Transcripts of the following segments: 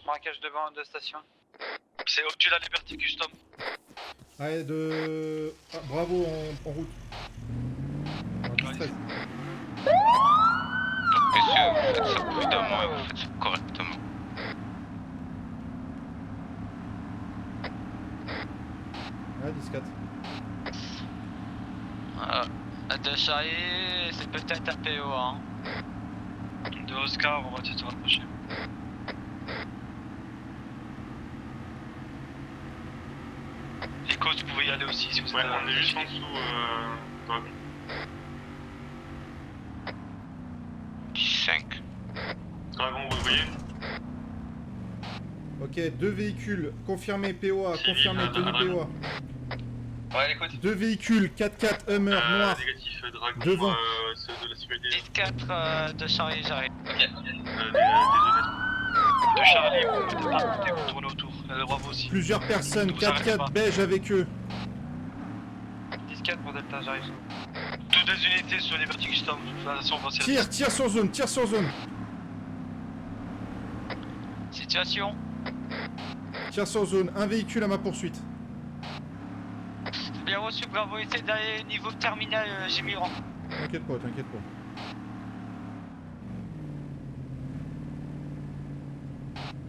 Marquage devant de station. C'est au-dessus de la Liberty Custom. Allez, Bravo en route. Alors, 10-13. Messieurs, vous faites ça prudemment et vous faites ça correctement. Ouais, 10-4. De Charlie, c'est peut-être un PO, hein. De Oscar, on va essayer de se rapprocher. Echo, tu pouvais y aller aussi si vous Ouais, êtes on est juste en dessous, Dragon. 10-5. Dragon, vous voyez? Ok, 2 véhicules, confirmé POA, Civil, confirmé tenue Dragon. POA. Ouais, écoute. 2 véhicules, 4x4 Hummer noir. Négatif, Dragon, Devant. ceux de la sécurité. 10-4 de Charlie, j'arrive. Désolé. De Charlie, vous mettez pas de côté, vous tournez autour. De Bravo aussi. Plusieurs personnes, Vous arrêtez pas. 4x4 beige avec eux. 10-4 pour Delta, j'arrive. Toutes les unités sur Liberty Custom. De toute façon, on va s'y Tire sur zone, tire sur zone. Situation. Tire sur zone, un véhicule à ma poursuite. Bien reçu, Bravo, essaie d'aller au niveau terminal, j'ai mis le rang. T'inquiète pas, t'inquiète pas.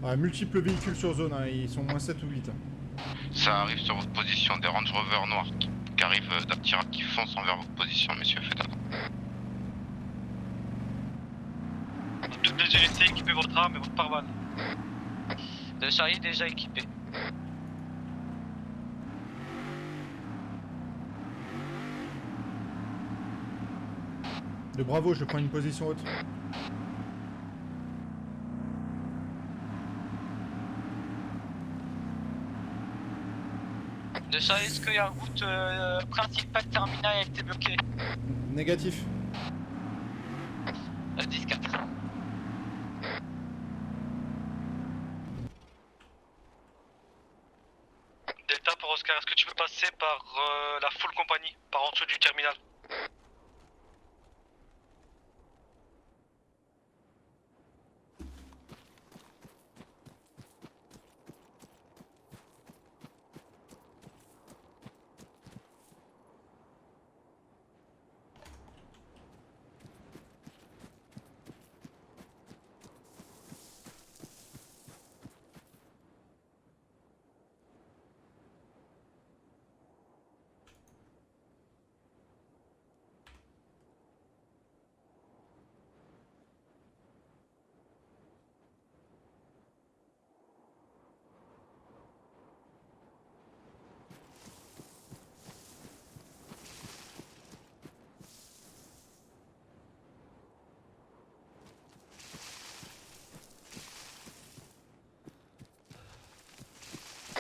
Ah, multiples véhicules sur zone, hein, ils sont moins 7 ou 8. Hein. Ça arrive sur votre position, des Range Rover noirs qui arrivent d'Aptira qui foncent envers votre position, messieurs, faites attention. Toutes les unités équipez votre arme et votre pare-balles. De Charlie déjà équipé. De Bravo, je prends une position haute. De Charlie, est-ce que la route principale terminale a été bloquée? Négatif. 10-4. Delta pour Oscar, est-ce que tu peux passer par la full compagnie, par en dessous du terminal?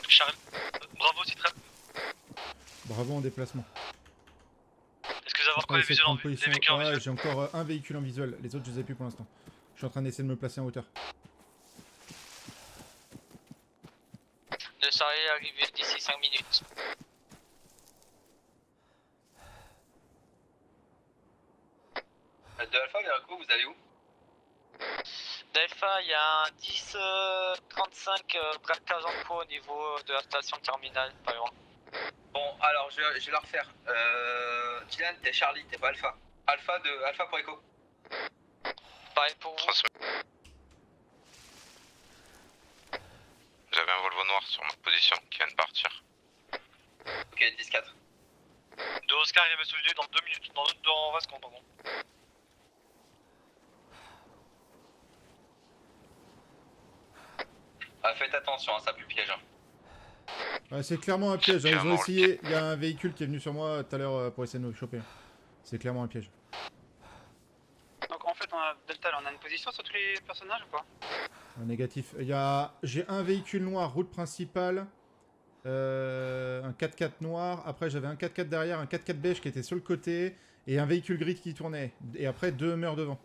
Charles, Bravo, c'est très... Bravo en déplacement. Est-ce que vous avez encore On les essaie de visuels en prendre vue? position. Les véhicules en Ouais, visuel? j'ai encore un véhicule en visuel. Les autres, je les ai plus pour l'instant. Je suis en train d'essayer de me placer en hauteur. De Charlie arrivé d'ici 5 minutes. De Alpha, Veracruz, vous allez où? D'Alpha, il y a un 10-35 braquage en cours au niveau de la station terminale, pas loin. Bon, alors je vais la refaire. Dylan, t'es Charlie, t'es pas Alpha. Alpha pour Echo. Pareil pour vous. Transmis. J'avais un Volvo noir sur ma position qui vient de partir. Ok, 10-4. De Oscar, il va se lever dans 2 minutes, dans 20 secondes, pardon. Ah, faites attention, hein, ça pue le piège. Hein. Ouais, c'est clairement un piège. Hein. Ils ont essayé. Il y a un véhicule qui est venu sur moi tout à l'heure pour essayer de nous choper. C'est clairement un piège. Donc en fait, Delta, là, on a une position sur tous les personnages ou pas? Un négatif. J'ai un véhicule noir, route principale. Un 4x4 noir. Après, j'avais un 4x4 derrière, un 4x4 beige qui était sur le côté. Et un véhicule gris qui tournait. Et après, 2 Hummers devant.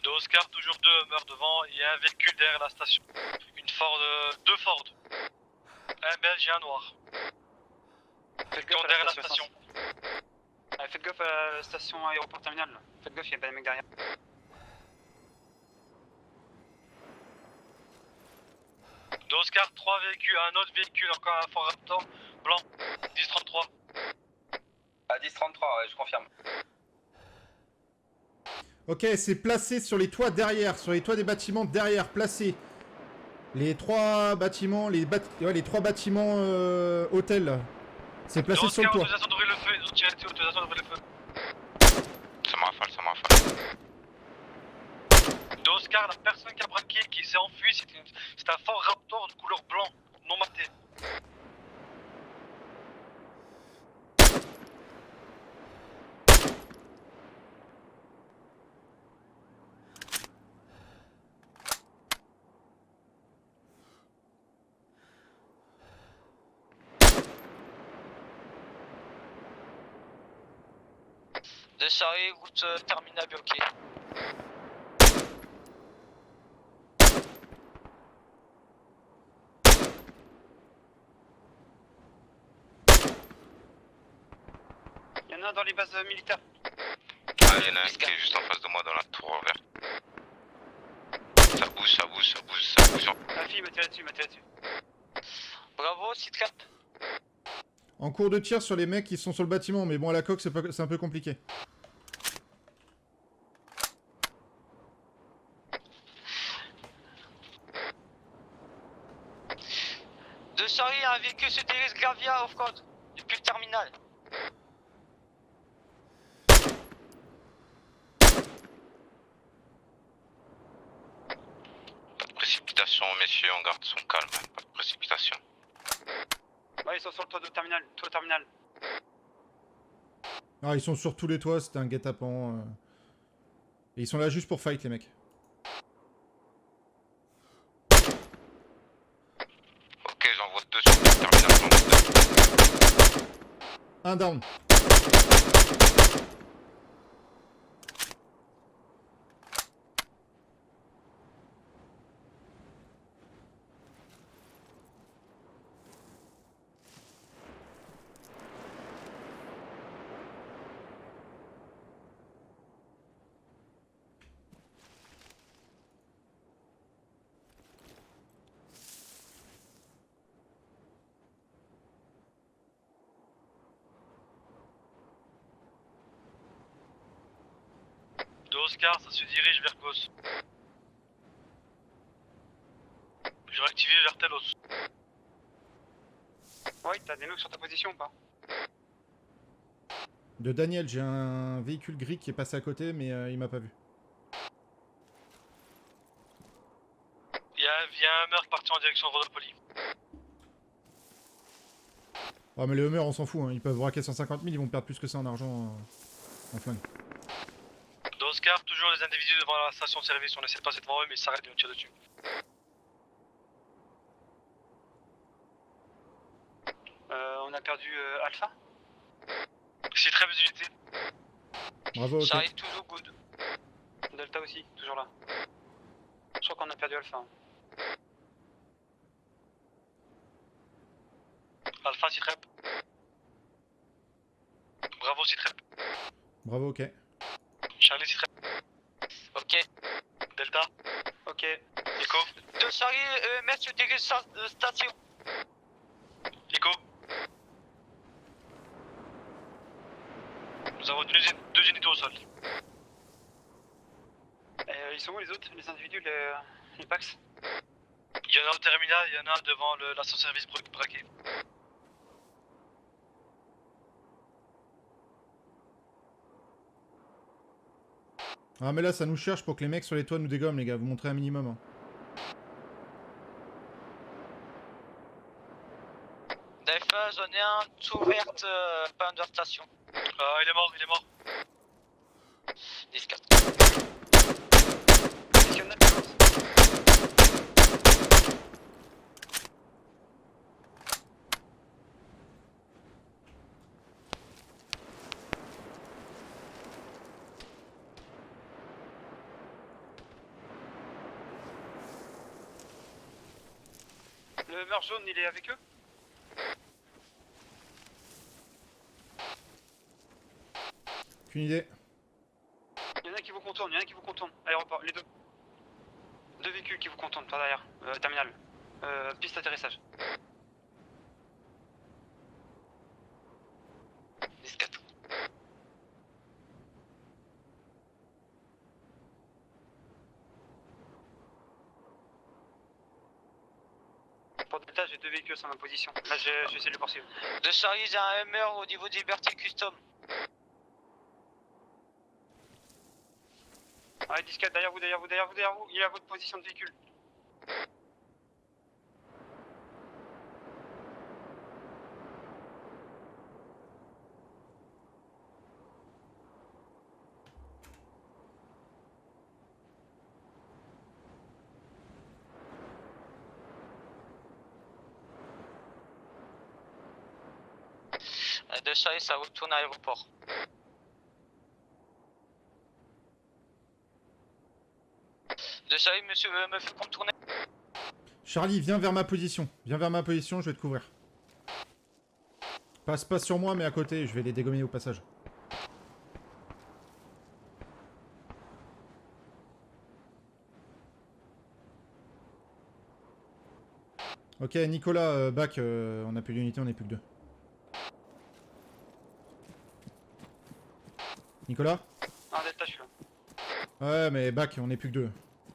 De Oscar, toujours 2 Hummers devant, il y a un véhicule derrière la station. Une Ford, 2 Ford. Un belge et un noir. Qui sont derrière la station. Faites gaffe à la station aéroport terminale. Là. Faites gaffe, il y a pas de mecs derrière. De Oscar, 3 véhicules, un autre véhicule, encore un Ford Raptor blanc, 10-33. À 10-33, ouais, je confirme. Ok, c'est placé sur les toits derrière, sur les toits des bâtiments derrière, placé. Les 3 bâtiments, ouais, les 3 bâtiments hôtels, là. C'est placé De sur le Oscar, toit. autorisation d'ouvrir le feu, ils ont tiré dessus, autorisation d'ouvrir le feu. Ça me rafale, ça me rafale. De Oscar, la personne qui a braqué, qui s'est enfuie, c'est un Ford Raptor de couleur blanc, non maté. De Charlie, route terminale bloquée. Il y en a un dans les bases militaires. Ah, il y en a un qui est juste en face de moi dans la tour verte. Ça bouge, ça bouge, ça bouge, ça bouge. La fille me tire dessus, Bravo, Citrap. En cours de tir sur les mecs qui sont sur le bâtiment, mais bon, à la coque, c'est un peu compliqué. De Charlie, un véhicule se dirige Gravia off-road, depuis le terminal. Pas de précipitation, messieurs, on garde son calme, hein. Pas de précipitation. Ouais, ils sont sur le toit terminal. Ah, ils sont sur tous les toits, c'était un guet-apens. Et ils sont là juste pour fight, les mecs. Ok, j'envoie 2 sur le terminal, j'envoie 2. Un down. De Oscar, ça se dirige vers gauche. Je vais activer vers Telos. Ouais, t'as des notes sur ta position ou pas? De Daniel, j'ai un véhicule gris qui est passé à côté, mais il m'a pas vu. Il y a un meurtre parti en direction de Rodopoli. Ah, mais les Hummers, on s'en fout, hein. Ils peuvent braquer 150 000, ils vont perdre plus que ça en argent en flingue. De Oscar, toujours les individus devant la station de service, on essaie de passer devant eux mais ils s'arrêtent et on tire dessus. On a perdu Alpha. C'est très bonne unité. Bravo, ok. Charlie, toujours good. Delta aussi, toujours là. Je crois qu'on a perdu Alpha. Alpha, Citrep. Bravo, Citrep. Bravo, ok. Charlie, Citrep. Ok. Delta. Ok. Echo. De Charlie, mec, se dirige station. Echo. Nous avons deux unités au sol. Ils sont où les autres, les individus, les Pax? Il y en a au terminal, il y en a devant la station de service braqué. Ah, mais là, ça nous cherche pour que les mecs sur les toits nous dégomment, les gars. Vous montrez un minimum. Hein. Delphin, zone 1, tout verte, pas under station. Il est mort, il est mort. 10-4. Est-ce qu'il y en a de l'autre? Le meurtre jaune, il est avec eux? Aucune idée. Il y en a qui vous contournent, Aéroport, les deux. Deux véhicules qui vous contournent, par derrière. Terminal. Piste atterrissage. 10-4. Pour Delta, j'ai deux véhicules sur ma position. Là, je vais essayer de les poursuivre. De Charlie, j'ai un MR au niveau de Liberty Custom. Ouais, 10-4, derrière vous. Il est à votre position de véhicule. De Charlie, ça retourne à l'aéroport. De Charlie, monsieur me fait contourner. Charlie, viens vers ma position. Je vais te couvrir. Passe pas sur moi, mais à côté, je vais les dégommer au passage. Ok, Nicolas, back, on a plus d'unité, on est plus que 2. Nicolas? Un Delta, je suis là. Ouais, mais back, on est plus que 2.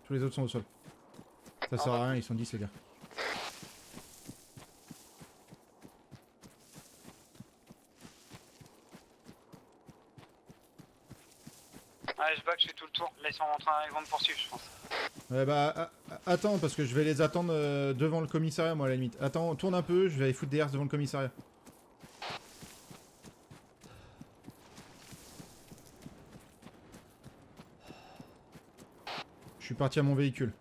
Tous les autres sont au sol. Ça sert à rien, ils sont 10 les gars. Ouais, je back, je fais tout le tour. Là, ils vont me poursuivre, je pense. Ouais bah, attends, parce que je vais les attendre devant le commissariat, moi, à la limite. Attends, tourne un peu, je vais aller foutre des herses devant le commissariat. Je suis parti à mon véhicule.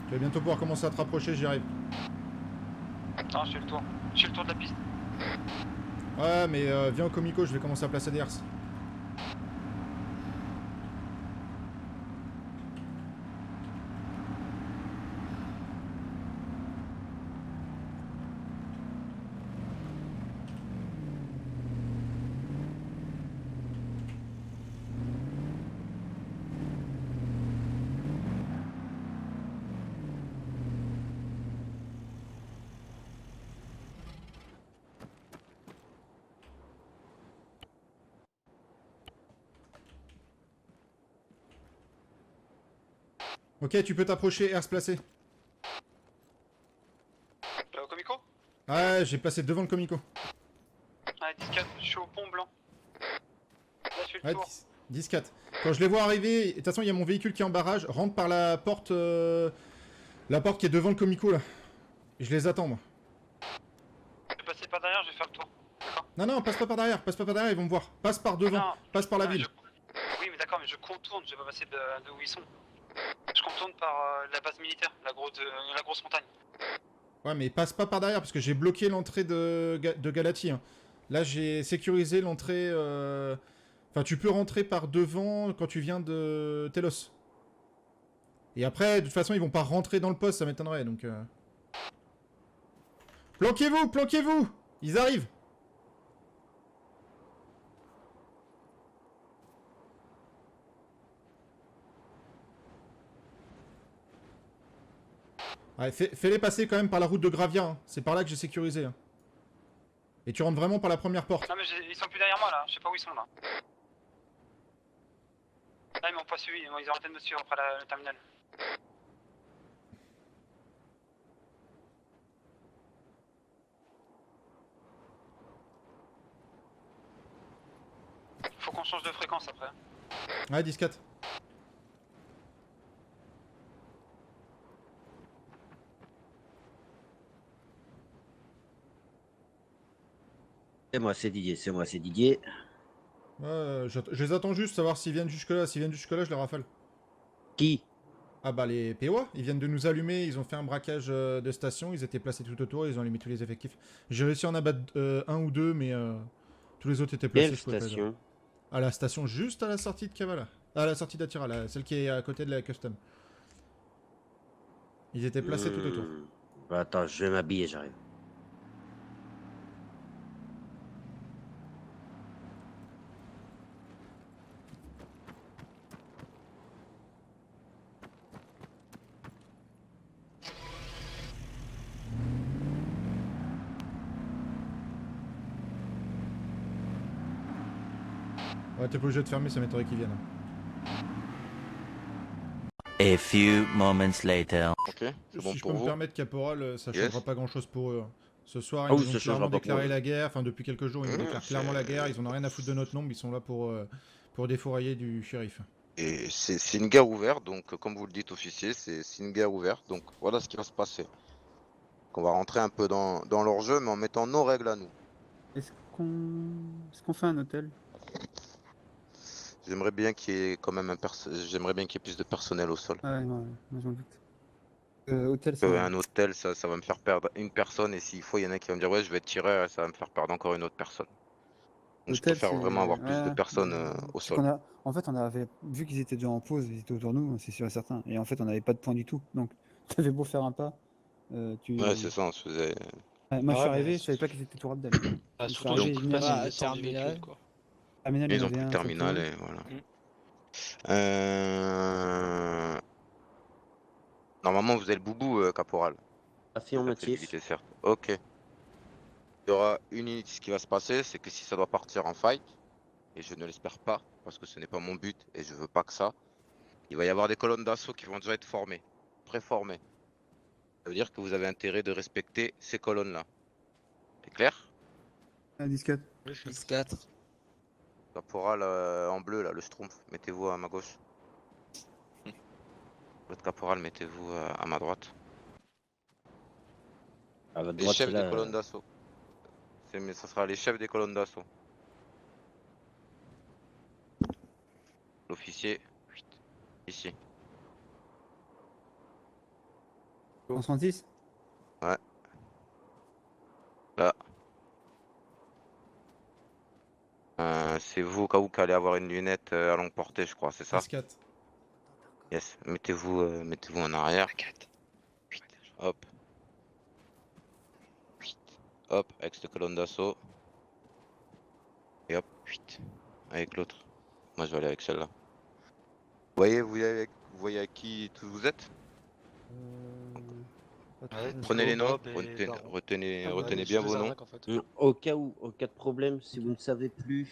Tu vas bientôt pouvoir commencer à te rapprocher, j'y arrive. Non, je fais le tour. Je fais le tour de la piste. Ouais, mais viens au comico, je vais commencer à placer des herses. Ok, tu peux t'approcher, herse placé. Au Comico? Ouais, j'ai placé devant le comico. Ouais, 10-4, je suis au pont blanc. Là, je fais le Ouais, tour. 10-4. Quand je les vois arriver, de toute façon, il y a mon véhicule qui est en barrage. Rentre par la porte qui est devant le comico, là. Je les attends, moi. Je vais passer par derrière, je vais faire le tour. D'accord? Non, passe pas par derrière, ils vont me voir. Passe par devant, Non. passe par la Ouais, ville. Oui, mais d'accord, mais je contourne, je vais pas passer de où ils sont. Je contourne par la base militaire, la grosse montagne. Ouais, mais passe pas par derrière, parce que j'ai bloqué l'entrée de Galati. Hein. Là, j'ai sécurisé l'entrée... Enfin, tu peux rentrer par devant quand tu viens de Telos. Et après, de toute façon, ils vont pas rentrer dans le poste, ça m'étonnerait, donc... Planquez-vous! Ils arrivent! Ouais, fais-les passer quand même par la route de Gravia, hein. C'est par là que j'ai sécurisé. Hein. Et tu rentres vraiment par la première porte. Non, mais ils sont plus derrière moi là, je sais pas où ils sont là. Là, ils m'ont pas suivi, ils ont arrêté de me suivre après le terminal. Faut qu'on change de fréquence après. Ouais, 10-4. C'est moi, c'est Didier. Ouais, je les attends juste, savoir s'ils viennent jusque-là. S'ils viennent jusque-là, je les rafale. Qui? Ah bah les POA, ils viennent de nous allumer, ils ont fait un braquage de station, ils étaient placés tout autour, ils ont allumé tous les effectifs. J'ai réussi à en abattre un ou deux, mais tous les autres étaient placés. Quelle Je pouvais pas les station? à la station juste à la sortie de Kavala. À la sortie d'Atira, celle qui est à côté de la custom. Ils étaient placés tout autour. Bah, attends, je vais m'habiller, j'arrive. Ouais, t'es pas obligé de fermer, ça m'étonnerait qu'ils viennent. A few moments later. Ok, c'est bon Si je pour peux me vous. permettre, Caporal, ça Yes. changera pas grand chose pour eux. Hein. Ce soir, Ah ils oui, nous ça ont changera clairement pas pour déclaré eux. la guerre. Enfin, depuis quelques jours, ils nous déclarent clairement la guerre. c'est- Ils en ont rien à foutre de notre nombre. Ils sont là pour défourailler du shérif. Et c'est une guerre ouverte, donc comme vous le dites officier, c'est une guerre ouverte, donc voilà ce qui va se passer. On va rentrer un peu dans leur jeu, mais en mettant nos règles à nous. Est-ce qu'on fait un hôtel? J'aimerais bien qu'il y ait quand même j'aimerais bien qu'il y ait plus de personnel au sol. Ouais, j'en doute. Hôtel, Parce que ça. un hôtel, ça va me faire perdre une personne, et s'il faut, il y en a qui vont me dire ouais, je vais être tireur, et ça va me faire perdre encore une autre personne. Donc je Hôtel, préfère c'est- vraiment avoir plus de ouais. personnes au C'est sol. qu'on a... En fait, on avait vu qu'ils étaient déjà en pause, ils étaient autour de nous, c'est sûr et certain. Et en fait, on n'avait pas de points du tout. Donc, t'avais beau faire un pas, tu. Ouais, c'est ça, on se faisait. Ouais, moi, je suis Ouais, arrivé, mais je savais pas qu'ils étaient tout Abdel. Ah, Je suis surtout, arrivé, j'ai ils pris venaient- le descente du véhicule, quoi. Terminal, il y Ils en ont pris avait le un sur terminal tout. et voilà. Mm. Normalement, vous avez le boubou, caporal. Affirmatif. Facilité, certes. Ok. Il y aura une unité, ce qui va se passer, c'est que si ça doit partir en fight, et je ne l'espère pas, parce que ce n'est pas mon but et je veux pas que ça, il va y avoir des colonnes d'assaut qui vont déjà être formées, préformées. Ça veut dire que vous avez intérêt de respecter ces colonnes-là. C'est clair? Ah, 10-4. 10-4. Caporal en bleu, là, le schtroumpf, mettez-vous à ma gauche. Votre caporal, mettez-vous à ma droite. À votre Les droite, chefs c'est des là. colonnes d'assaut. Mais ça sera les chefs des colonnes d'assaut. L'officier, ici. 136. Là. C'est vous au cas où qui allez avoir une lunette à longue portée, je crois, c'est ça? 10-4. Yes. Mettez-vous en arrière. Hop. Hop, avec cette colonne d'assaut. Et hop, avec l'autre. Moi je vais aller avec celle-là. Vous voyez avec qui tous vous êtes? Ouais, Prenez les noms, Bob et Baron. retenez bien vos noms. En fait. Au cas où, au cas de problème, si vous ne savez plus,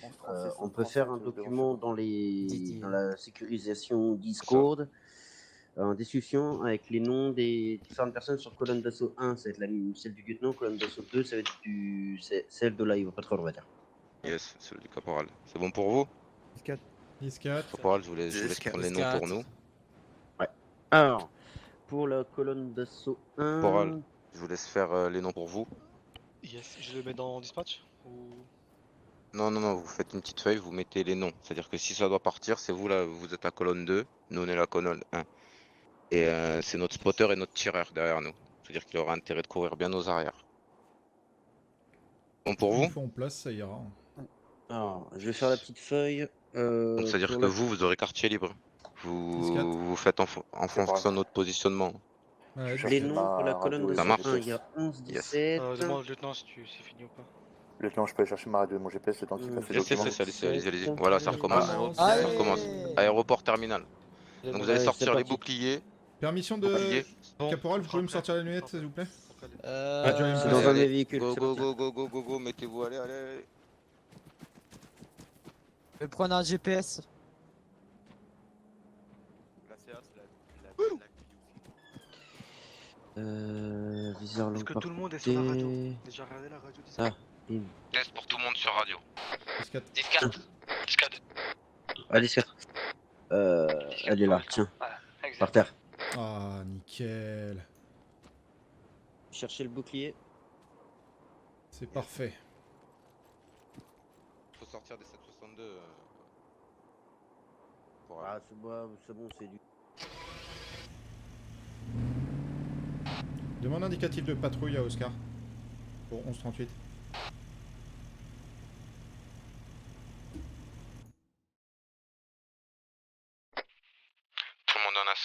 on peut faire un document dans la sécurisation Discord, en discussion avec les noms des différentes personnes sur colonne d'assaut 1, ça va être celle du lieutenant, colonne d'assaut 2, ça va être celle de live, pas trop on va dire. Yes, celui du caporal. C'est bon pour vous? 10-4. 10-4. Caporal, je vous laisse prendre les noms pour nous. Alors, pour la colonne d'assaut 1... Caporal, je vous laisse faire les noms pour vous. Yes, je le mets dans dispatch ou... Non, vous faites une petite feuille, vous mettez les noms. C'est-à-dire que si ça doit partir, c'est vous là, vous êtes la colonne 2, nous on est la colonne 1. Et c'est notre spotter et notre tireur derrière nous. C'est-à-dire qu'il aura intérêt de courir bien aux arrières. Bon pour vous? Une fois en place, ça ira. Alors, je vais faire la petite feuille. Donc c'est-à-dire pour que la- vous aurez quartier libre. 10-4. Vous faites en fonction de notre positionnement. Ouais, Les noms pour la colonne Ça d'assaut marche. 1, il y a 11-17. Demande au lieutenant si c'est fini ou pas. Lieutenant, je peux aller chercher ma radio de mon GPS le temps qu'il fasse les documents. Allez-y. Voilà, ça recommence. Ça recommence. Aéroport terminal. Donc vous allez Ouais, sortir c'est les parti. boucliers. Permission de... Boucliers. Caporal, vous pouvez me sortir la lunette, s'il vous plaît? C'est dans un Allez, des véhicules. Go, c'est go, parti. go, mettez-vous, allez. Je vais prendre un GPS. Viseur Est-ce longue que tout le monde est sur la radio? portée. Déjà regardé la radio Ah, bim. Test pour tout le monde sur radio. 10-4. 10-4. 10-4. Allez, 4. Elle est là, tiens, Voilà, exact. par terre. Ah, nickel. Cherchez le bouclier. C'est parfait. Faut sortir des 762. Ah, c'est bon, c'est du... Demande indicatif de patrouille à Oscar. Pour 1138. Tout le monde en a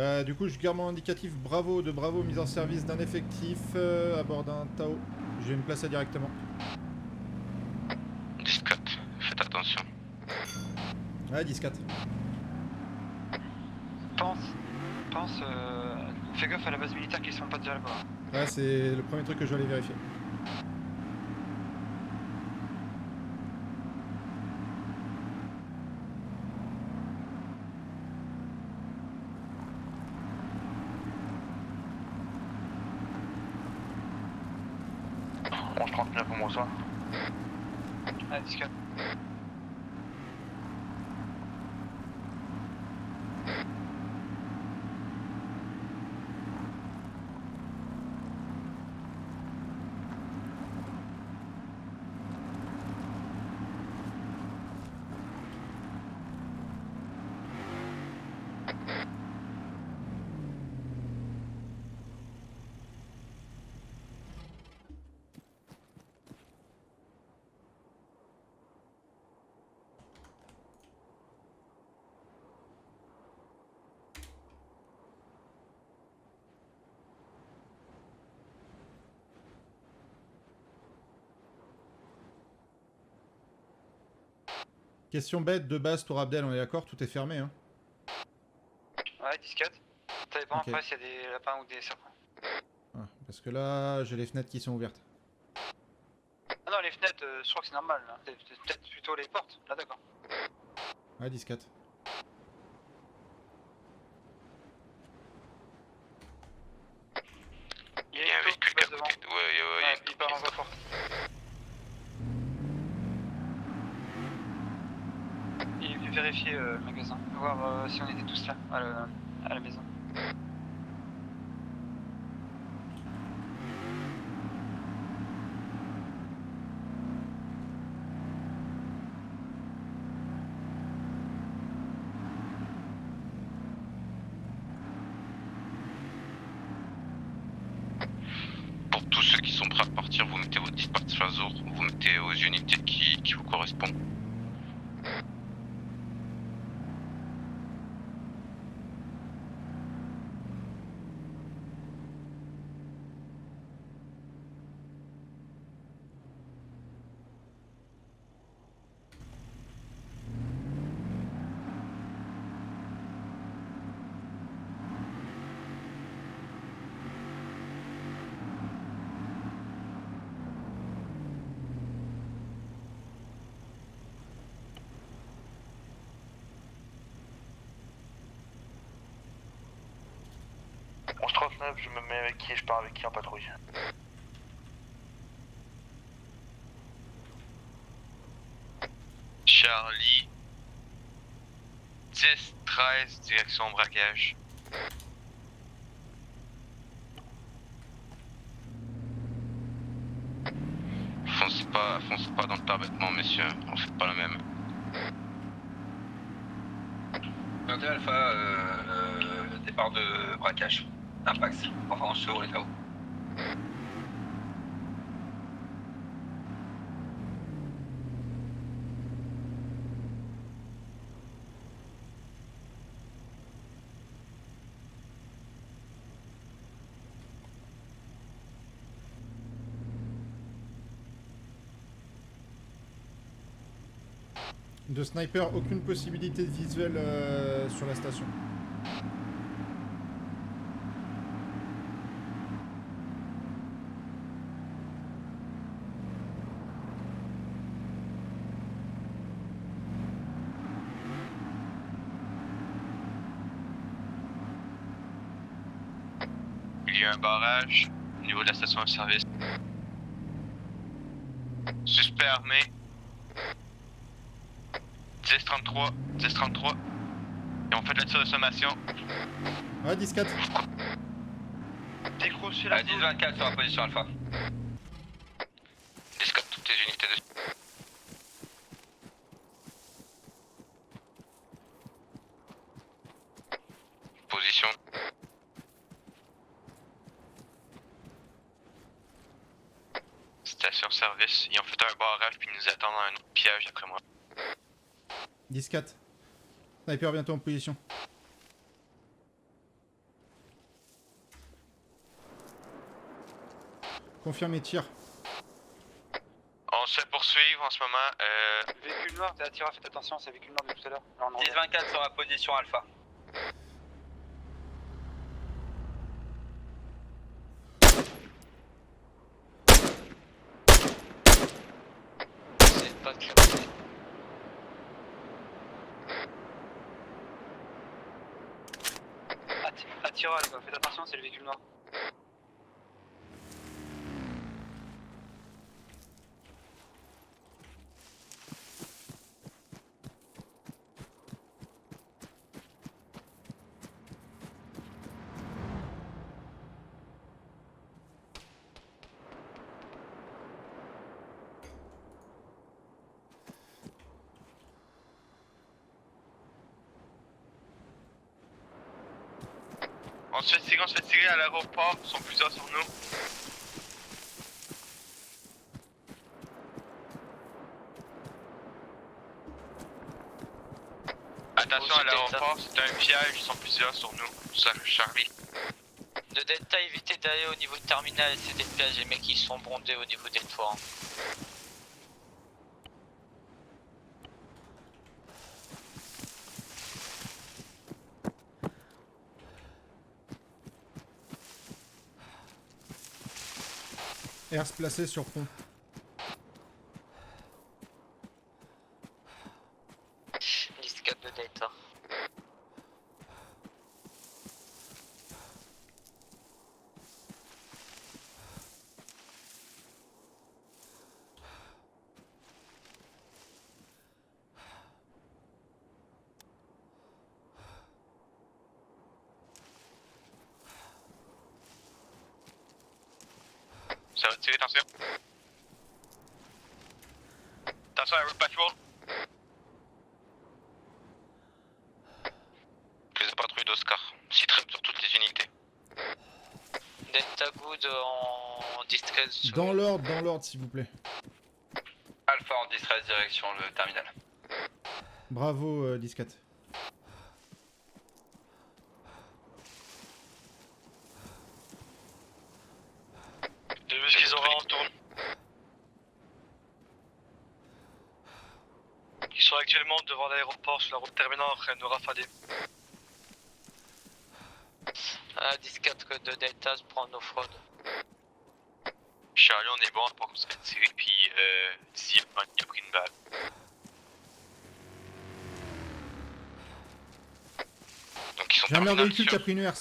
CR. Du coup, je garde mon indicatif Bravo de Bravo, mise en service d'un effectif à bord d'un Tao. Je vais me placer directement. 10-4, faites attention. Ouais, 10-4. Fais gaffe à la base militaire qui sont pas déjà là-bas. Ouais, c'est le premier truc que je vais aller vérifier. On 39 pour moi ça. Ah, 10-4. Question bête de base, Tour Abdel, on est d'accord? Tout est fermé, hein? Ouais, 10-4. Ça dépend Ok. après s'il y a des lapins ou des serpents. Ah, parce que là, j'ai les fenêtres qui sont ouvertes. Ah non, les fenêtres, je crois que c'est normal. Là. C'est peut-être plutôt les portes. Là, d'accord. Ouais, 10-4. Il Il y a un une véhicule qui qui passe a devant. côté. Ouais, Ouais, il part en voie forte. Il est venu vérifier le magasin, voir si on était tous là, à la maison. Pour tous ceux qui sont prêts à partir, vous mettez votre dispatch à jour, vous mettez aux unités qui vous correspondent. Je me mets avec qui, je pars avec qui en patrouille. Charlie 10-13, direction braquage. Foncez pas dans le pervêtement, messieurs, on fait pas la même. 22 Alpha, départ de braquage. Impact, enfin sur les KO. De sniper, aucune possibilité de visuel sur la station. Il y a un barrage au niveau de la station de service. Suspect armé. 10-33, 10-33. Et on fait de la tir de sommation. Ouais, 10-4. Décrochez la 10-24 sur la position Alpha. 10-4, toutes les unités de... position. Station service. Ils ont fait un barrage puis ils nous attendent dans un autre piège après moi. 10-4. Sniper bientôt en position. Confirme et tire. On se fait poursuivre en ce moment. Véhicule noir, t'es attiré, faites attention, c'est véhicule noir de tout à l'heure. Là, on en 10-24 sur la position alpha. C'est pas clair. Attira, les gars, faites attention, c'est le véhicule noir. On se fait tirer à l'aéroport, ils sont plusieurs sur nous. Attention à l'aéroport, c'est un piège, ils sont plusieurs sur nous. Ça, Charlie. De Delta, évitez d'aller au niveau de terminal, c'est des pièges, les mecs ils sont bondés au niveau des toits. Hein. Ers placé sur pont. De Delta. Ça va tirer, attention. Attention à la route patrol. Plus de patrouille d'Oscar. Citrem sur toutes les unités. Delta Good en distress. Dans l'ordre s'il vous plaît. Alpha en distress, direction le terminal. Bravo 10-4. De vu ce qu'ils auront en tourne. Ils sont actuellement devant l'aéroport sur la route terminale en train de nous rafaler. 10-4 de Delta se prend nos fraudes. Charlie, on est bon pour qu'on se fait tirer, puis Zip, il a pris une balle. Donc ils sont J'ai un meilleur terminal véhicule qui sur- a pris une Ers.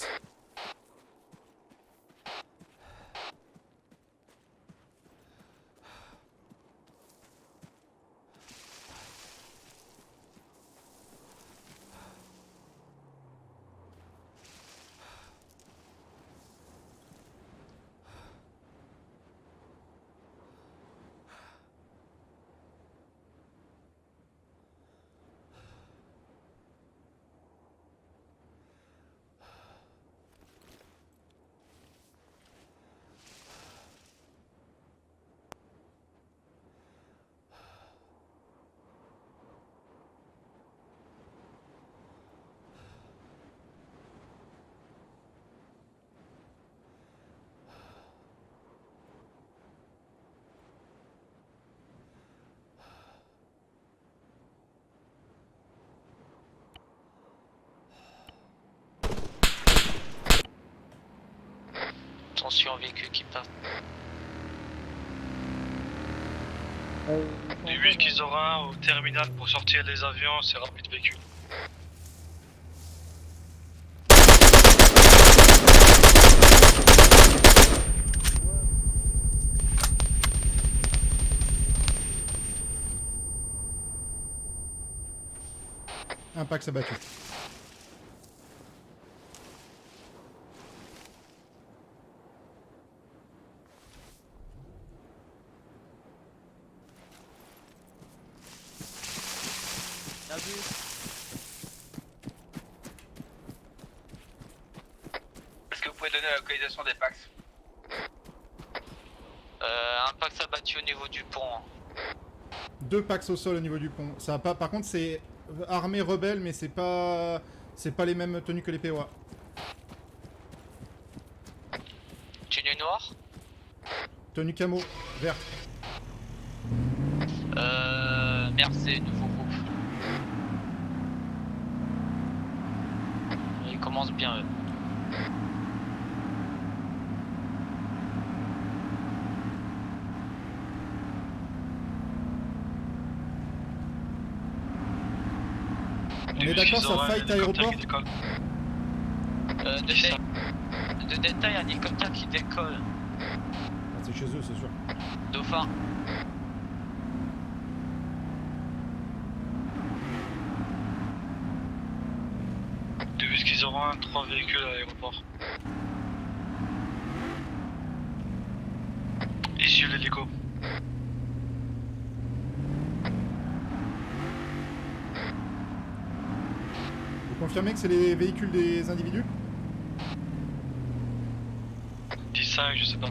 Attention, véhicule qui part. De vu ce qu'ils auront au terminal pour sortir les avions, c'est rapide véhicule. Impact abattu. donner la localisation des Pax. Un Pax abattu au niveau du pont. 2 Pax au sol au niveau du pont. Ça a pas... Par contre, c'est armée rebelle, mais c'est pas les mêmes tenues que les POA. Tenue noire. Tenue camo, verte. Merde, c'est nouveau groupe. Ils commencent bien eux. On est d'accord, ça fight aéroport. De détail, un hélicoptère qui décolle. Ah, c'est chez eux, c'est sûr. Dauphin. Depuis ce qu'ils auront 3 véhicules à l'aéroport. Et suivent l'hélico. Vous confirmez que c'est les véhicules des individus? 10-5, je sais pas.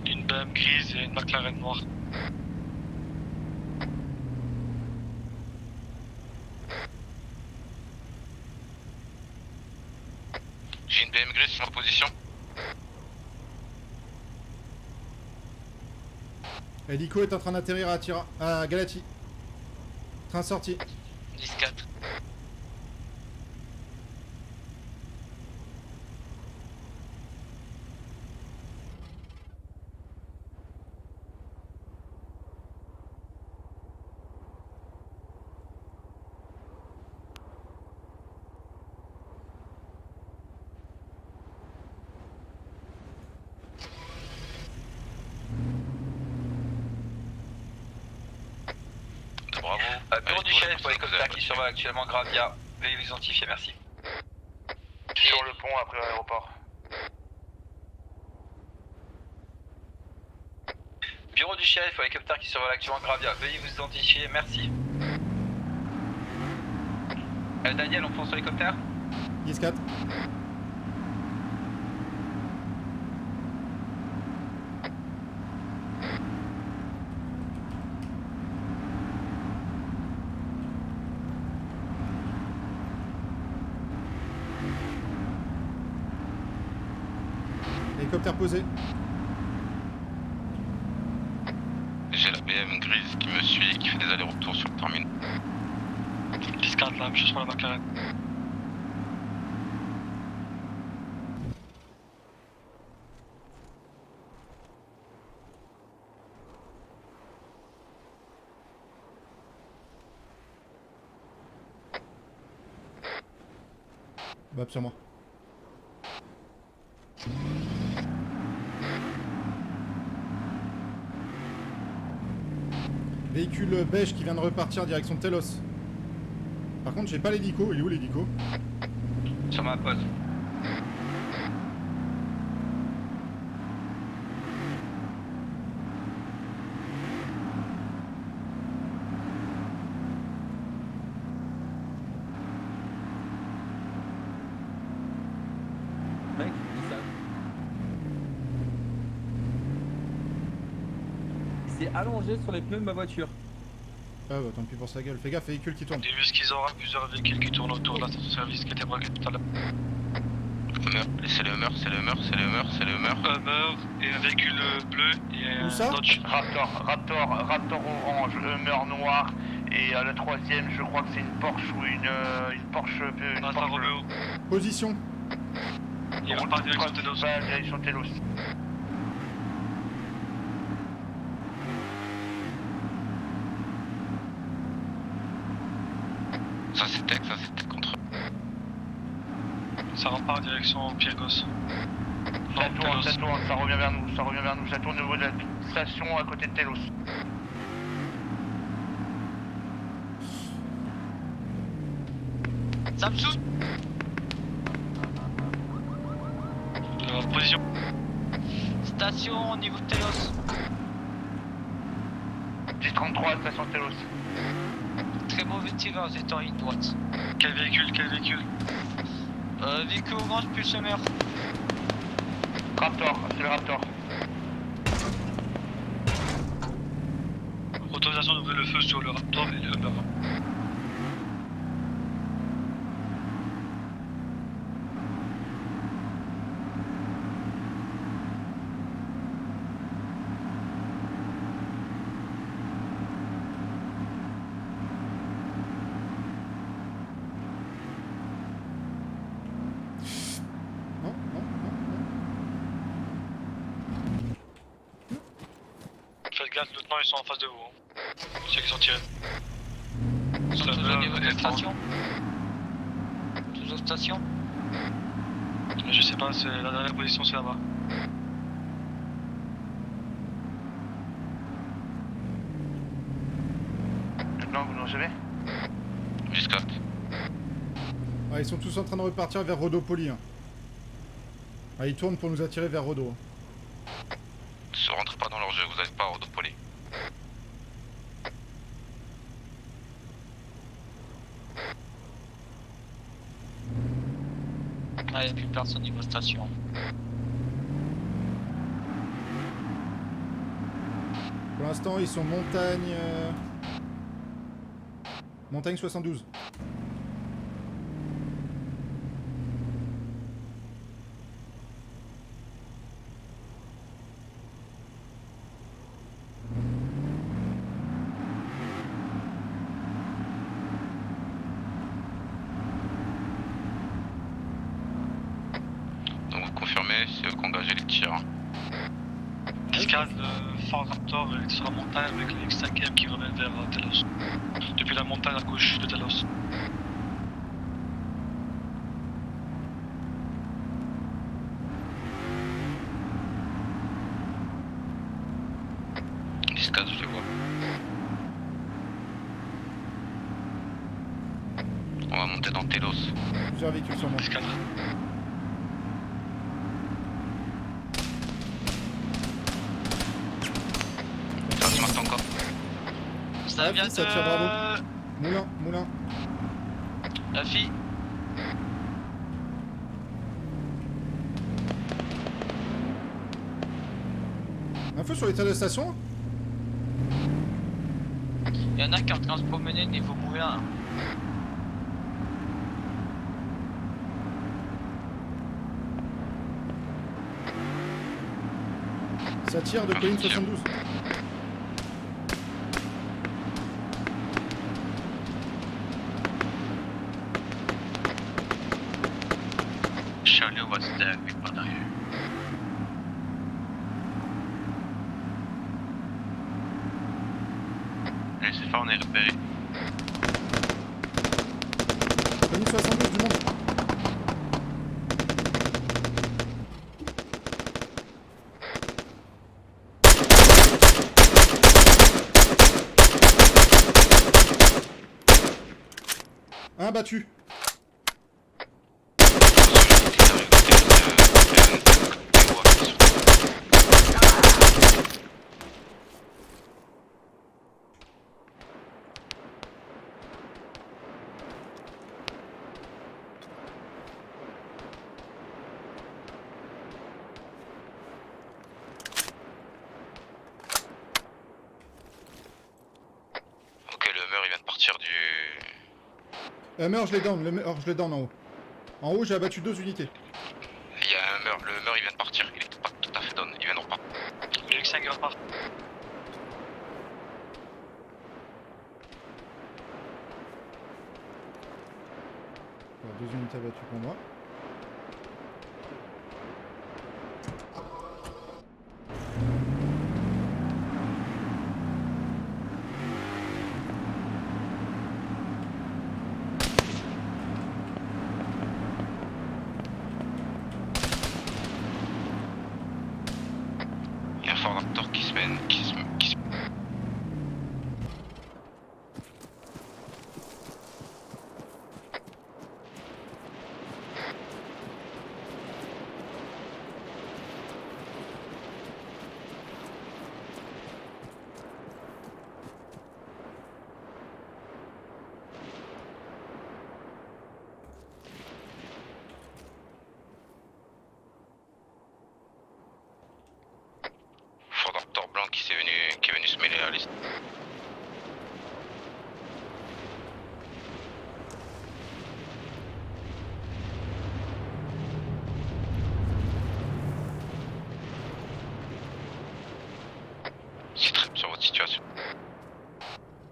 Une BM grise et une McLaren noire. J'ai une BM grise sur ma position. Hélico est en train d'atterrir à Galati. Train sorti. 10-4. Bravo. Bureau du chef pour l'hélicoptère qui survole actuellement Gravia. Veuillez vous identifier, merci. Sur le pont après l'aéroport. Bureau du shérif pour l'hélicoptère qui survole actuellement Gravia. Veuillez vous identifier, merci. Daniel, on fonce sur l'hélicoptère. 10-4. Hélicoptère posé. J'ai la BM grise qui me suit, qui fait des allers-retours sur le terminal. 10-4 là, je suis sur la McLaren. Bah, sur moi. Véhicule beige qui vient de repartir direction de Telos. Par contre, j'ai pas l'hélico. Il est où l'hélico? Sur ma pause. Mec, dis ça. Il s'est allongé sur les pneus de ma voiture. Ah bah tant pis pour sa gueule. Fais gaffe, véhicule qui tourne. J'ai vu ce qu'ils auront, plusieurs véhicules qui tournent autour de la station-service qui était braquée tout à l'heure. C'est le Hummer, c'est le Hummer, c'est le Hummer, c'est le Hummer. Hummer et un véhicule bleu et Où ça? un Dodge. Raptor orange, Hummer noir. Et le troisième, je crois que c'est une Porsche ou une Porsche. Alfa Romeo. Position. Il repart direction Telos. Direction Telos. Ça c'était contre. Ça repart direction Pyrgos. Ça tourne, ça revient vers nous, ça tourne au niveau de la station à côté de Telos. Samsung. Position. Station au niveau de Telos. 10-33, station Telos. Très mauvais tireur, j'étais en ligne droite. Quel véhicule? Véhicule orange plus Hummer. Raptor, c'est le Raptor. Autorisation d'ouvrir le feu sur le Raptor et le Hummer. Faites gaffe, lieutenant, ils sont en face de vous. Hein. Ceux qui sont tirés. Ils sont tous au niveau de la station. Tous aux stations. Je sais pas, c'est la dernière position, c'est là-bas. Lieutenant, vous l'enlevez? Jusqu'à. Ah, ils sont tous en train de repartir vers Rodopoli. Hein. Ah, ils tournent pour nous attirer vers Rodo. Ne rentrez pas dans leur jeu, vous n'êtes pas Rodopoli. Ah, il n'y a plus personne niveau station. Pour l'instant, ils sont montagne... Montagne 72. Donc vous confirmez, c'est eux qui ont engagé les tirs. Cascade, Fort Raptor sur la montagne avec les X5M qui reviennent vers Telos. Depuis la montagne à gauche de Telos. Discade, je les vois. On va monter dans Telos. Plusieurs véhicules sur moi. Cascade. Tu m'entends encore? Ça vient ça tire, bravo. de... Moulin. La fille. Un feu sur les tirs de station. Il y en a qui est en train de se promener niveau moulin. Ça tire de colline 72. Charlie was there, mais pas derrière. Allez, c'est fort, on est repéré. Colline 72 du monde. Un battu. Ok, le mur il vient de partir du... Hummer, je les down en haut. En haut, j'ai abattu 2 unités. Il y a un mur, le mur il vient de partir, il est pas tout à fait down, il vient de repartir. Le X5 repart. Alors, 2 unités abattues pour moi. Il y a un Ford Raptor qui se mène,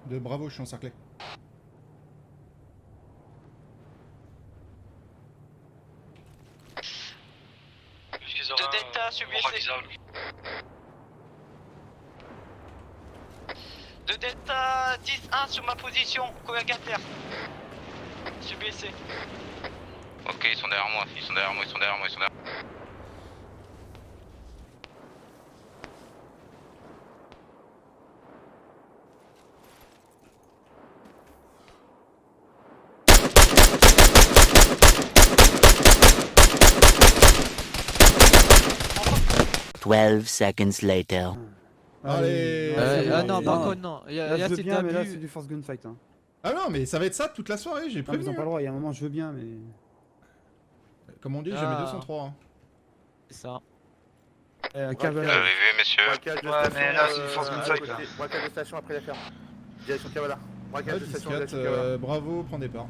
De Bravo, je suis encerclé. De Delta, subissez. De Delta 10-1 sur ma position, couverture à terre. Subissez. Ok, ils sont derrière moi, ils sont derrière moi, ils sont derrière moi, ils sont derrière moi. Seconds later. Allez, Ah non, par contre, non. Là, je veux c'est bien, mais là, abus. c'est du force gunfight. Hein. Ah non, mais ça va être ça toute la soirée, j'ai Non, mais ils prévenu. ont pas le droit, il y a un moment, je veux bien, mais. Comme on dit, j'ai mes 203. Hein. C'est ça. Cavala. Arrivez, messieurs. Ouais, mais là, c'est une force gunfight, là. Braquage de station après la ferme. Direction Cavala. Ouais, Braquage de station 14, direction Cavala. Bravo, prends départ.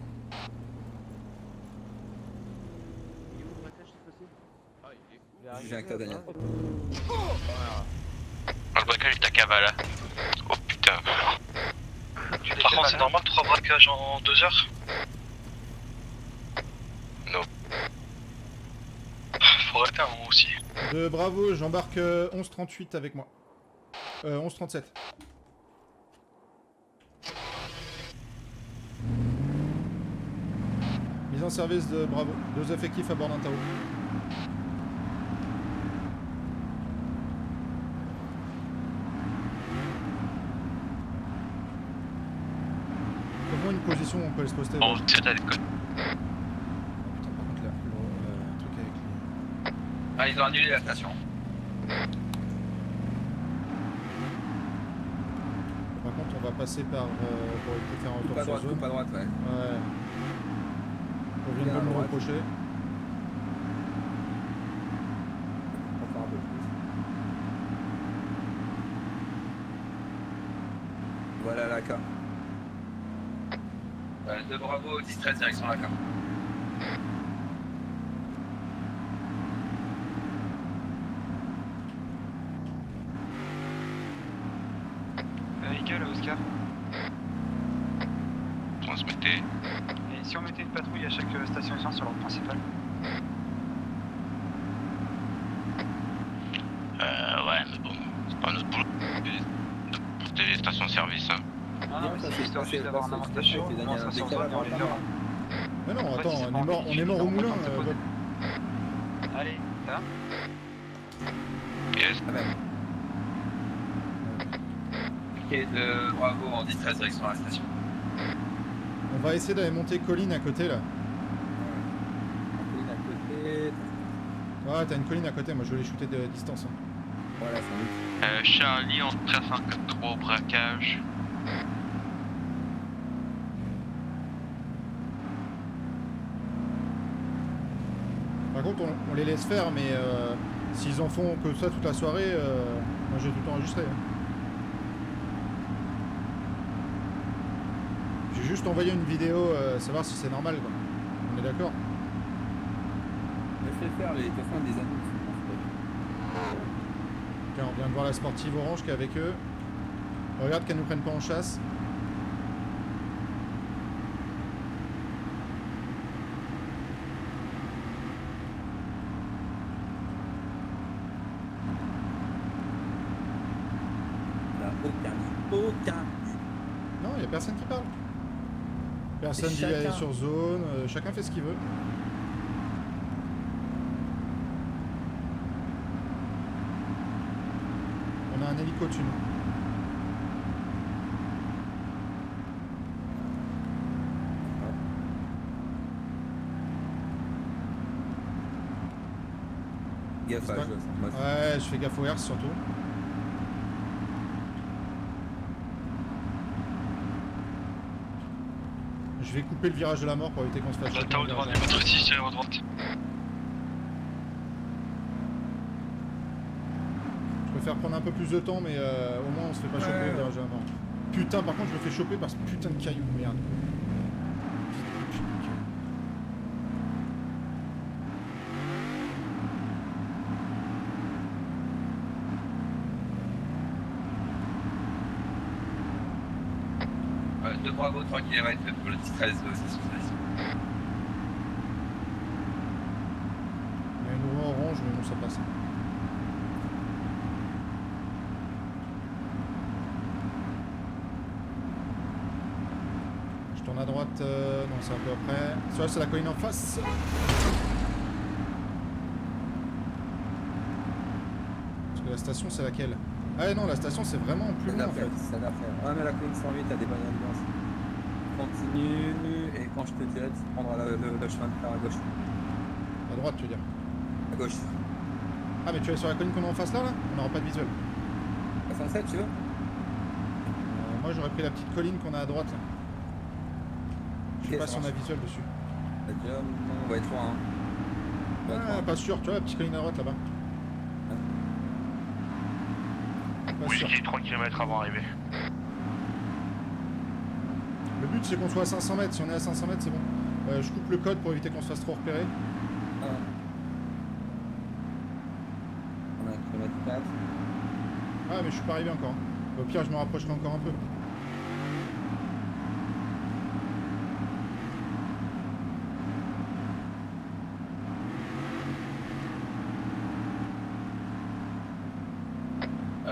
J'ai un cas Daniel. Le braquage est à Cavala. Oh putain. Par contre, c'est normal 3 braquages en 2 heures? Non. Faut arrêter un moment aussi. De Bravo, j'embarque 11-38 avec moi. 11-37. Mise en service de Bravo. 2 effectifs à bord d'un Tao. Comment une position où on peut aller se poster? On tire à l'école. Putain, par contre, là, le truc avec les... Ah, ils ont annulé la station. Par contre, on va passer par... pour éviter de faire un Coupe retour à sur droite, zone. coupe à droite, ouais. Ouais. On vient Bien de à me le droite. reprocher. Encore un peu plus. Voilà la carte. De Bravo, 10-13, direction la carte. Eagle, Oscar. Transmettez. Et si on mettait une patrouille à chaque station essence sur l'ordre principal? Ouais, mais bon, c'est pas notre boulot de porter les stations de service. Hein. Ah non, mais c'est histoire juste d'avoir un avantage chaud, au moins on sera sur zone et on les verra. Mais non, Après, attends, si c'est pas on est mort au moulin. Bob. Allez, ça va? Yes. Ah ben. Ok, de Bravo en 10-13, direction la station. On va essayer d'aller monter colline à côté là. Colline à côté. Ouais, t'as une colline à côté, moi je vais les shooter de distance. Hein. Voilà, c'est un Charlie, on se presse en 4-3 au braquage. Par contre, on les laisse faire, mais s'ils en font que ça toute la soirée, moi je vais tout le temps enregistrer. Hein. J'ai juste envoyé une vidéo, savoir si c'est normal quoi. On est d'accord? Laissez faire, les personnes des annonces. Tiens, on vient de voir la sportive orange qui est avec eux. Regarde qu'elle nous prenne pas en chasse. Aucun. Non, il n'y a personne qui parle. Personne dit chacun. aller sur zone, chacun fait ce qu'il veut. On a un hélico dessus nous. Gaffe à pas- jouer, ça. Moi, Ouais, je fais gaffe au hertz surtout. Je vais couper le virage de la mort pour éviter qu'on se fasse La choper Tao dans le devant virage. numéro 6 sur à droite. Je préfère prendre un peu plus de temps, mais au moins on se fait pas choper au virage de la mort. Putain, par contre, je me fais choper par ce putain de caillou, merde. bravo, tranquille, right, pour le 13, c'est sur service. Il y a une roue orange, mais bon, ça passe. Je tourne à droite, non, c'est un peu après. Soit c'est la colline en face. Parce que la station, c'est laquelle? Ah non, la station, c'est vraiment plus loin en fait. Ça va faire. Ah, mais la colline 108, t'as des bonnes ambiances. Continue, et quand je te dirai, tu prendras le chemin de fer à gauche. À droite, tu veux dire? À gauche. Ah, mais tu es sur la colline qu'on a en face là? On n'aura pas de visuel. À 107, tu veux? Moi, j'aurais pris la petite colline qu'on a à droite là. Je sais Ok, pas ça si on a marche. visuel dessus. Déjà, on va être loin. Hein. On va être Ah, loin. pas sûr, tu vois la petite colline à droite là-bas. Pas sûr. 3 km avant d'arriver. Le but c'est qu'on soit à 500 mètres, si on est à 500 mètres c'est bon. Je coupe le code pour éviter qu'on se fasse trop repérer. Ah. On a 1 km 4. Ah mais je suis pas arrivé encore. Au pire je me rapprocherai encore un peu.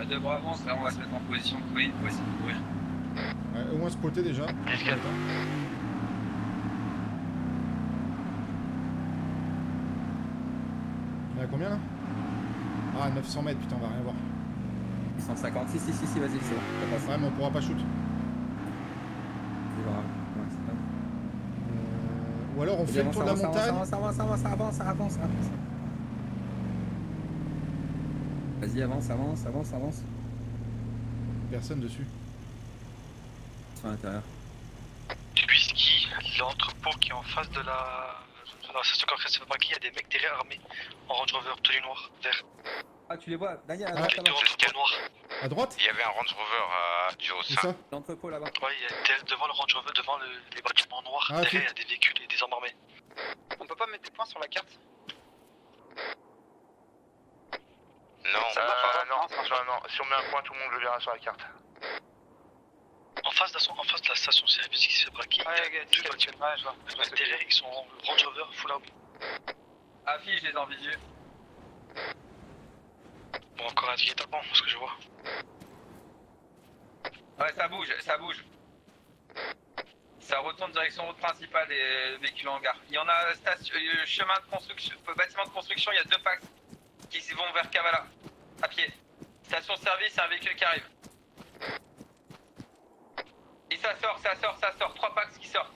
De Bravance, là on va se mettre en position de colline pour essayer de courir. Au moins spotter déjà. On est à combien là? Ah 900 mètres, putain on va rien voir. 150, si, vas-y, c'est bon. Ça passe. Ouais mais on pourra pas shoot. C'est grave. Ouais, c'est pas... Ou alors on fait le tour de la montagne. Avance. Vas-y, avance. Personne dessus. Sur l'intérieur. Whisky, l'entrepôt qui est en face de la station concrète de Fabraki, il y a des mecs derrière armés en Range Rover, tenue noire, vert. Ah, tu les vois, Daniel, Ah. là-bas. Tenue noire. À droite? Il y avait un Range Rover du C'est 5. ça? L'entrepôt là-bas. Ouais, il y a devant le Range Rover, devant les bâtiments noirs, Ah, derrière il y ok. a des véhicules et des hommes armés. On peut pas mettre des points sur la carte? Non, Ça marche pas, non, ça marche pas. non. Si on met un point, tout le monde le verra sur la carte. En face de la station service qui se fait braquer, il y a deux bâtiments. Ouais, je vois. Derrière, ils sont en Range Rover, full armé. Affiche les en visu. Bon, encore un vieil tapant, ce que je vois. Ouais, ça bouge. Ça retourne direction route principale des véhicules en gare. Il y en a chemin de construction, bâtiment de construction, il y a 2 packs qui vont vers Kavala, à pied. Station service, il y a un véhicule qui arrive. Et ça sort, 3 packs qui sortent.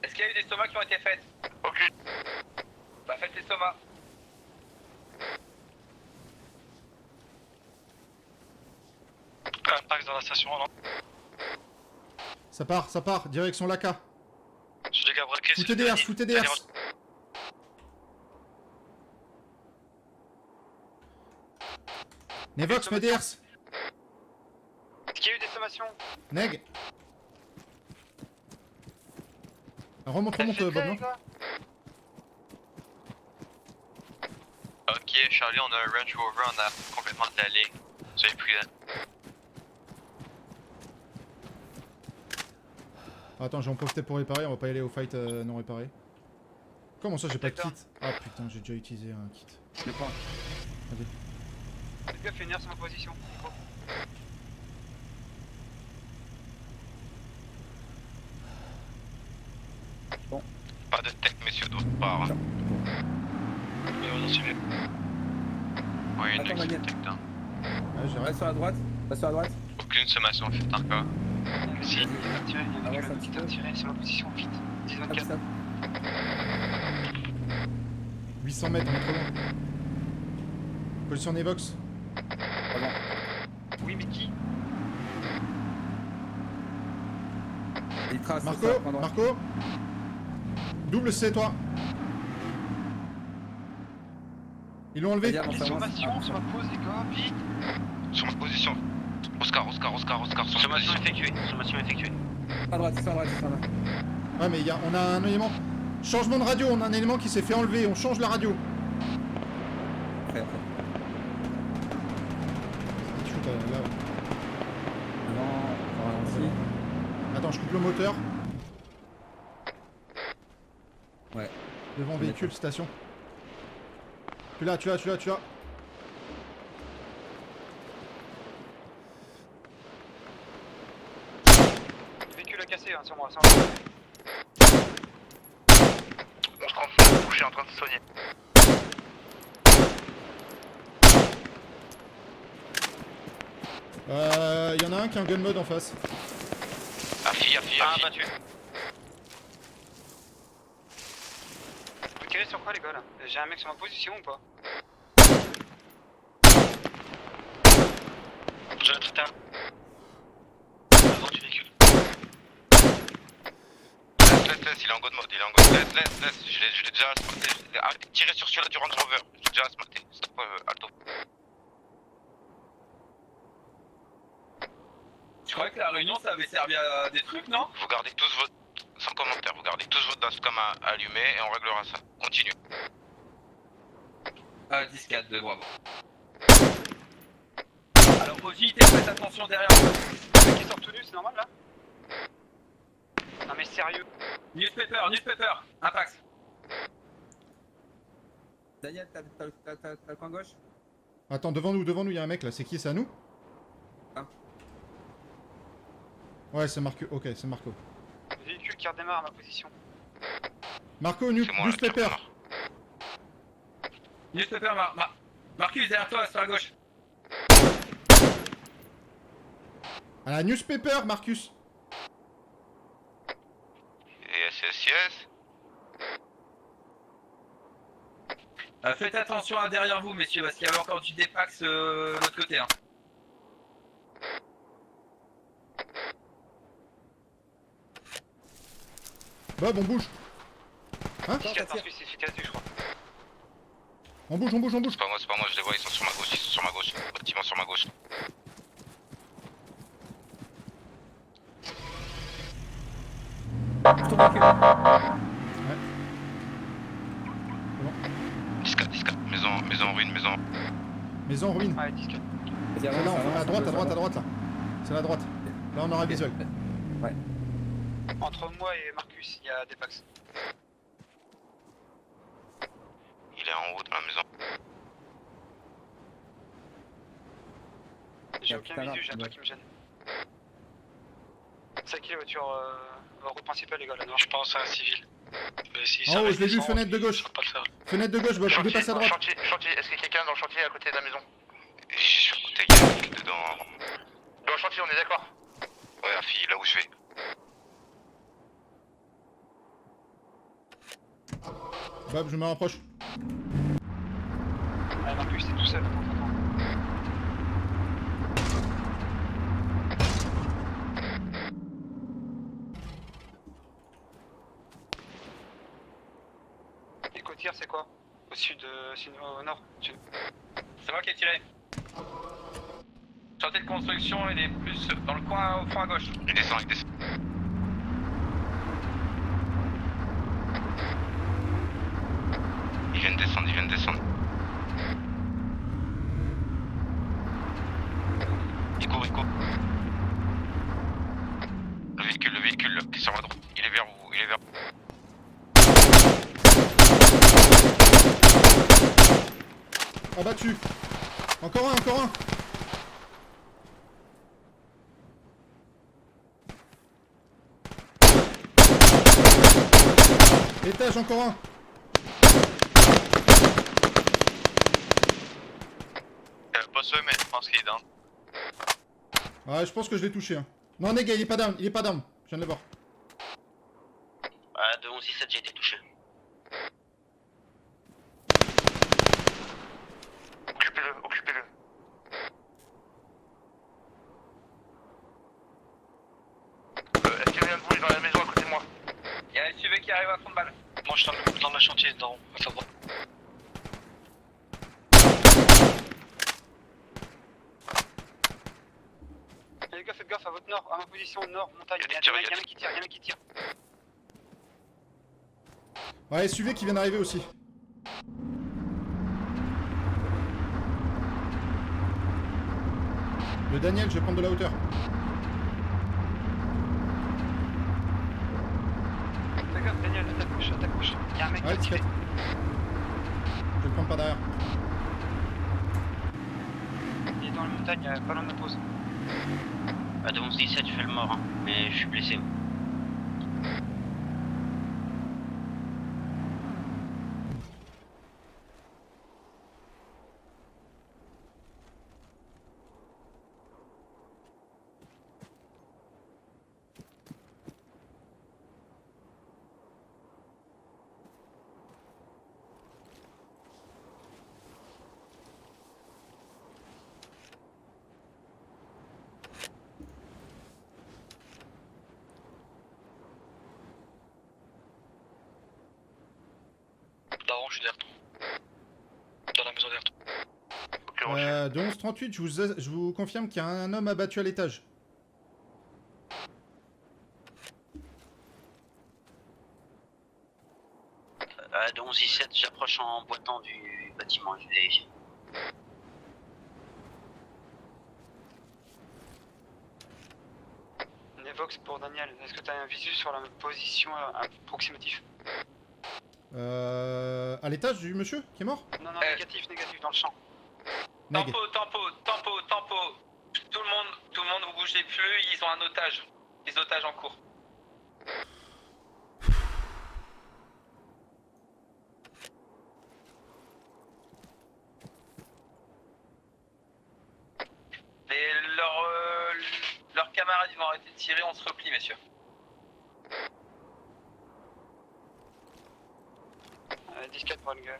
Est-ce qu'il y a eu des somas qui ont été faites? Aucune. Bah faites les somas. Un pack dans la station, non? Ça part, direction Laka. Sur les gars braqués, Foutez des herses, foutez des herses. Nevox, mets des herses. Est-ce qu'il y a eu des sommations? Neg. Remonte, Bob, non? Ok, Charlie, on a un Range Rover, on a complètement de la ligne. Soyez prudents. Attends, j'en profite pour réparer, on va pas y aller au fight non réparé. Comment ça j'ai pas de kit? Ah putain, j'ai déjà utilisé un kit. Je crois. Allez. Le gars fait une heure sur ma position. Pas de tech, messieurs, d'autre part. Hein. Mais on en suit bien. Ouais, une Attends, exit Daniel. tech down. Ouais, j'arrête. Passe sur la droite. Aucune sommation faite encore. Si. Il y a un tiré, il y a Avance un petit peu. tiré sur ma position, vite. 10-24. Hop, 800 mètres, on est trop loin. Position Nevox. Oui, mais qui? Il trace. Marco, Marco. Double C, toi. Ils l'ont enlevé. Vas-y, avance, avance. Sommation sur ma pose, les gars, vite. Sur ma position. Oscar, sommation effectuée. À droite. Ouais, mais on a un élément. Changement de radio, on a un élément qui s'est fait enlever. On change la radio. Après. Shoot, là. je coupe le moteur. Ouais. Devant véhicule, station. Tu l'as. Véhicule à casser, hein, sur moi. On se rend touché en train de se soigner. Y en a un qui a un gun mode en face. Affi. battu. Vous tirez sur quoi les gars là? J'ai un mec sur ma position ou pas? Je vais être terre. Devant du véhicule. Laisse, il est en god mode, laisse, je l'ai déjà smarté. Arrête de tirer sur celui-là du Range Rover, je l'ai déjà smarté. Stop, Alto. Je croyais que la réunion ça avait servi à des trucs, non? Vous gardez tous votre... Sans commentaire, vous gardez tous votre dashcam allumé et on réglera ça. Continue. 10-4 de bravo. Alors OJ, faites attention derrière vous. Le mec qui sort tout nu, c'est normal là? Non mais sérieux. Newspaper, impact. Daniel, t'as le coin gauche? Attends, devant nous, il y a un mec là. C'est qui? C'est à nous? Ah. Ouais, c'est Marco. Ok, c'est Marco. Véhicule qui redémarre à ma position. Marco, C'est moi, newspaper. Newspaper, Marcus derrière toi, sur la gauche. À la newspaper, Marcus. Et SSIS. Faites attention à derrière vous, messieurs, parce qu'il y avait encore du Depax de l'autre côté. Hein. Bob, on bouge. Hein? 10-4 Marcus, il fait casse du je crois. On bouge. C'est pas moi, je les vois, ils sont sur ma gauche, bâtiment sur ma gauche. Ton véhicule. Ouais. C'est bon. 10-4, maison en ruine, Maison en ruine. Ouais, 10-4. Vas-y, C'est là, avance, à droite avance. là. C'est à la droite. Là, on aura visuel. Ouais. Entre moi et Marcus, il y a des packs. Il est en haut dans la maison. J'ai Ouais, aucun tout à l'heure, visu, j'ai un truc ouais. qui me gêne. C'est à qui la voiture route principale les gars là, non? Je pense à un civil. Mais si En haut, je l'ai vu, fenêtre de gauche. Je peux pas le faire. Fenêtre de gauche, Bob, il dépasse à droite. Chantier, est-ce qu'il y a quelqu'un dans le chantier à côté de la maison? Je suis à côté, il y a un fil dedans. Dans le chantier, on est d'accord? Ouais, la fille, là où je vais. Bob, je me rapproche. Ouais, Marcus, t'es tout seul. Les côtières, c'est quoi? Au sud, au nord. Sud. C'est moi qui ai tiré. Chantier de construction, il est plus dans le coin au fond à gauche. Il descend. Il vient de descendre. Il court. Le véhicule là, qui est sur la droite. Il est vers vous, Abattu. Encore un. Étage, encore un. Pas sûr, mais je pense qu'il est down. Ouais, je pense que je l'ai touché. Hein. Non, Nega, il est pas down. Je viens de le voir. Ah, de 11-17, j'ai été touché. Occupez-le. Est-ce qu'il y a un de vous dans la maison à côté de moi? Il y a un SUV qui arrive à fond de balle. Moi je suis dans le chantier, dans à sa droite. Les gars, faites gaffe à votre nord, à ma position nord, montagne. Il y a Il y des a tirs, un mec qui tire. Ouais, SUV qui vient d'arriver aussi. Le Daniel, je vais prendre de la hauteur. Daniel, à ta gauche, à ta gauche. Il y a un mec qui Ouais, a tiré. discret. Je vais le prendre par derrière. Il est dans la montagne, pas loin de la pause. À 11-17, je fais le mort, hein, mais je suis blessé. Daron, je suis derrière toi. Dans la maison derrière toi. Ok, Rocher. De 11-38, je vous confirme qu'il y a un homme abattu à l'étage. À 11-17, j'approche en boitant du bâtiment, je vais vérifier. Nevox pour Daniel, est-ce que tu as un visu sur la position approximative? À l'étage du monsieur qui est mort? Non, non, négatif, dans le champ. Neg. Tempo. Tout le monde, vous bougez plus, ils ont un otage. Les otages en cours. Et leurs camarades, ils vont arrêter de tirer, on se replie, messieurs. 10-4 pour une gueule.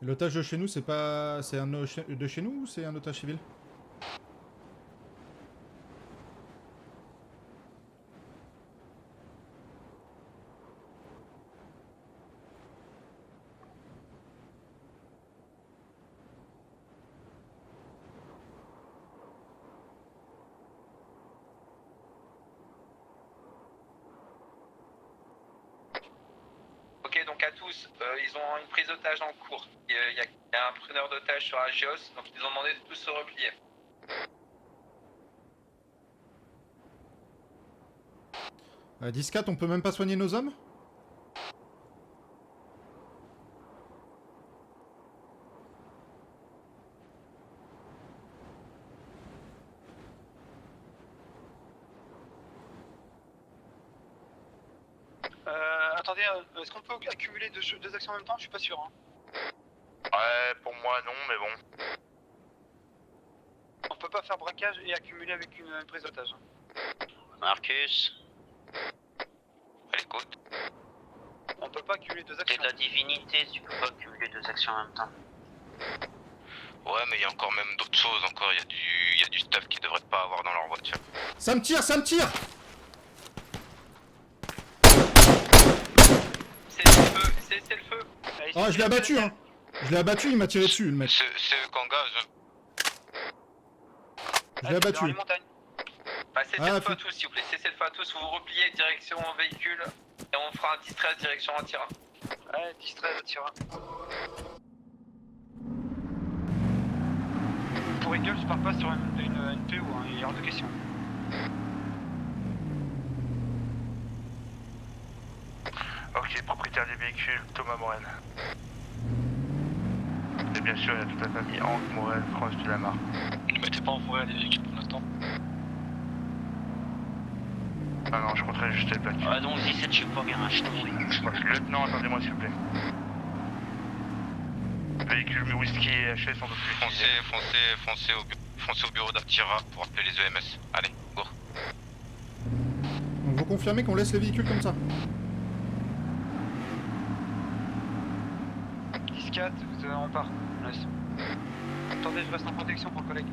L'otage de chez nous, c'est pas... C'est un de chez nous ou c'est un otage civil? Ok, donc à tous, ils ont une prise d'otage en cours. Il y a un preneur d'otage sur Agios, donc ils ont demandé de tous se replier. À 10-4, on peut même pas soigner nos hommes? Attendez, est-ce qu'on peut accumuler deux actions en même temps? Je suis pas sûr. Hein. Ouais, pour moi non, mais bon. On peut pas faire braquage et accumuler avec une prise d'otage. Marcus, À l'écoute. On peut pas accumuler deux t'es actions. de la divinité, tu peux pas accumuler deux actions en même temps. Ouais, mais il y a encore même d'autres choses encore. Il y a du stuff qu'ils devraient pas avoir dans leur voiture. Ça me tire, ça me tire! C'est le feu. Ah, je l'ai abattu, hein! Je l'ai abattu, il m'a tiré dessus, le mec. C'est eux qu'engage. Je l'ai abattu. Dans les montagnes. Bah, cessez le feu à tous, s'il vous plaît. Cessez le feu à tous, vous vous repliez direction véhicule et on fera un 10-13 direction Antira. Ouais, 10-13 Antira. Pour Eagle, je pars pas sur une PO, hein, il est hors de question. Ok, propriétaire du véhicule, Thomas Morel. Et bien sûr, il y a toute la famille Hank Morel, proche de la marque. Ne mettez pas en forêt les véhicules pour l'instant. Ah non, je compterai juste les plaques. Ah non, 17, je suis pas bien, je t'en prie. Lieutenant, attendez-moi s'il vous plaît. Véhicule whisky et HS sans doute plus. Foncez au bureau d'Artira pour appeler les EMS. Allez, go. Donc vous confirmez qu'on laisse les véhicules comme ça? 10-4, on part. On laisse. Attendez, je reste en protection pour le collègue.